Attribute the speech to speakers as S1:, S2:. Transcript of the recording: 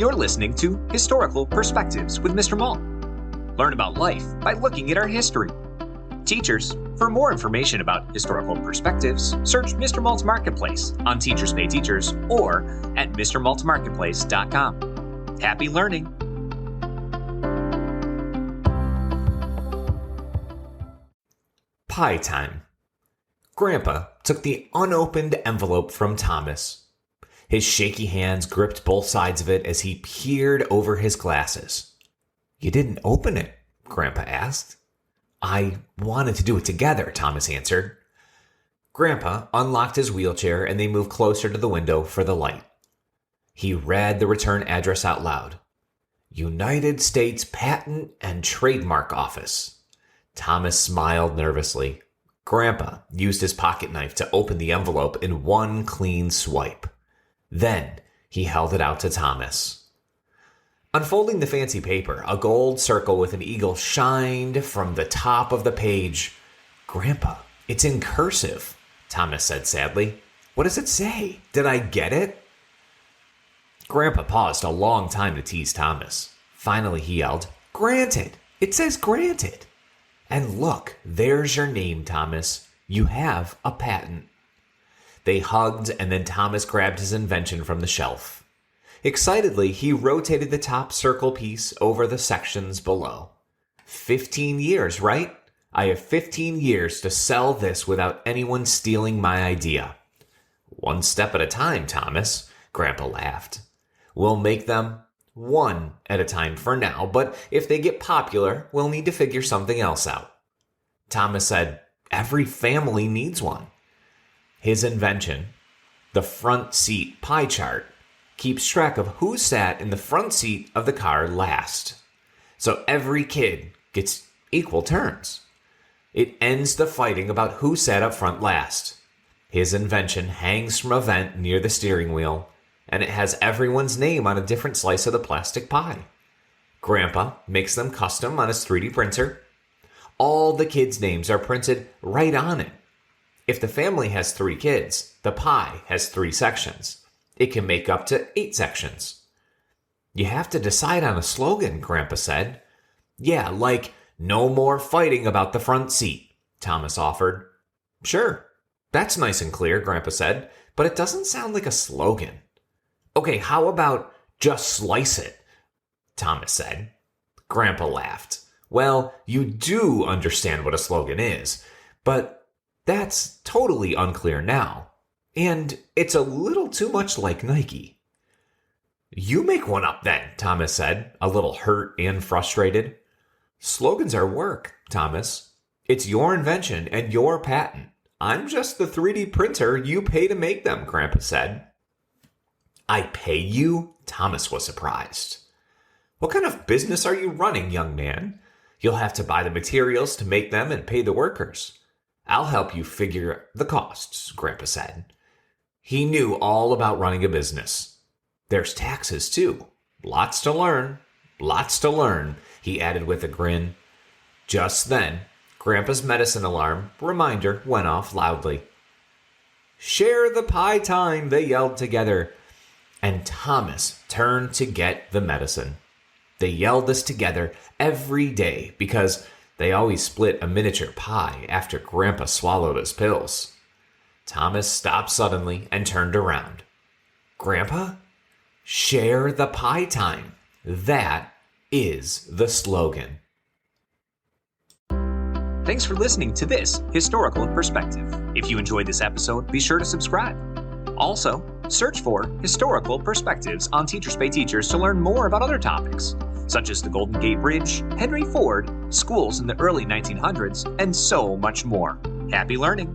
S1: You're listening to Historical Perspectives with Mr. Mault. Learn about life by looking at our history. Teachers, for more information about historical perspectives, search Mr. Mault's Marketplace on Teachers Pay Teachers or at mrmaltmarketplace.com. Happy learning!
S2: Pie time. Grandpa took the unopened envelope from Thomas. His shaky hands gripped both sides of it as he peered over his glasses. "You didn't open it?" Grandpa asked. "I wanted to do it together," Thomas answered. Grandpa unlocked his wheelchair and they moved closer to the window for the light. He read the return address out loud. United States Patent and Trademark Office. Thomas smiled nervously. Grandpa used his pocket knife to open the envelope in one clean swipe. Then he held it out to Thomas. Unfolding the fancy paper, a gold circle with an eagle shined from the top of the page. "Grandpa, it's in cursive," Thomas said sadly. "What does it say? Did I get it?" Grandpa paused a long time to tease Thomas. Finally he yelled, "Granted! It says granted! And look, there's your name, Thomas. You have a patent." They hugged, and then Thomas grabbed his invention from the shelf. Excitedly, he rotated the top circle piece over the sections below. 15 years, right? I have 15 years to sell this without anyone stealing my idea. "One step at a time, Thomas," Grandpa laughed. "We'll make them one at a time for now, but if they get popular, we'll need to figure something else out." Thomas said, "Every family needs one." His invention, the front seat pie chart, keeps track of who sat in the front seat of the car last. So every kid gets equal turns. It ends the fighting about who sat up front last. His invention hangs from a vent near the steering wheel, and it has everyone's name on a different slice of the plastic pie. Grandpa makes them custom on his 3D printer. All the kids' names are printed right on it. If the family has 3 kids, the pie has 3 sections. It can make up to 8 sections. "You have to decide on a slogan," Grandpa said. "Yeah, like, no more fighting about the front seat," Thomas offered. "Sure, that's nice and clear," Grandpa said, "but it doesn't sound like a slogan." "Okay, how about just slice it?" Thomas said. Grandpa laughed. "Well, you do understand what a slogan is, but that's totally unclear now. And it's a little too much like Nike." "You make one up then," Thomas said, a little hurt and frustrated. "Slogans are work, Thomas. It's your invention and your patent. I'm just the 3D printer you pay to make them," Grandpa said. "I pay you?" Thomas was surprised. "What kind of business are you running, young man? You'll have to buy the materials to make them and pay the workers. I'll help you figure the costs," Grandpa said. He knew all about running a business. "There's taxes, too. Lots to learn, he added with a grin. Just then, Grandpa's medicine alarm reminder went off loudly. "Share the pie time," they yelled together. And Thomas turned to get the medicine. They yelled this together every day because they always split a miniature pie after Grandpa swallowed his pills. Thomas stopped suddenly and turned around. "Grandpa, share the pie time. That is the slogan."
S1: Thanks for listening to this Historical Perspective. If you enjoyed this episode, be sure to subscribe. Also, search for Historical Perspectives on Teachers Pay Teachers to learn more about other topics, such as the Golden Gate Bridge, Henry Ford, schools in the early 1900s, and so much more. Happy learning!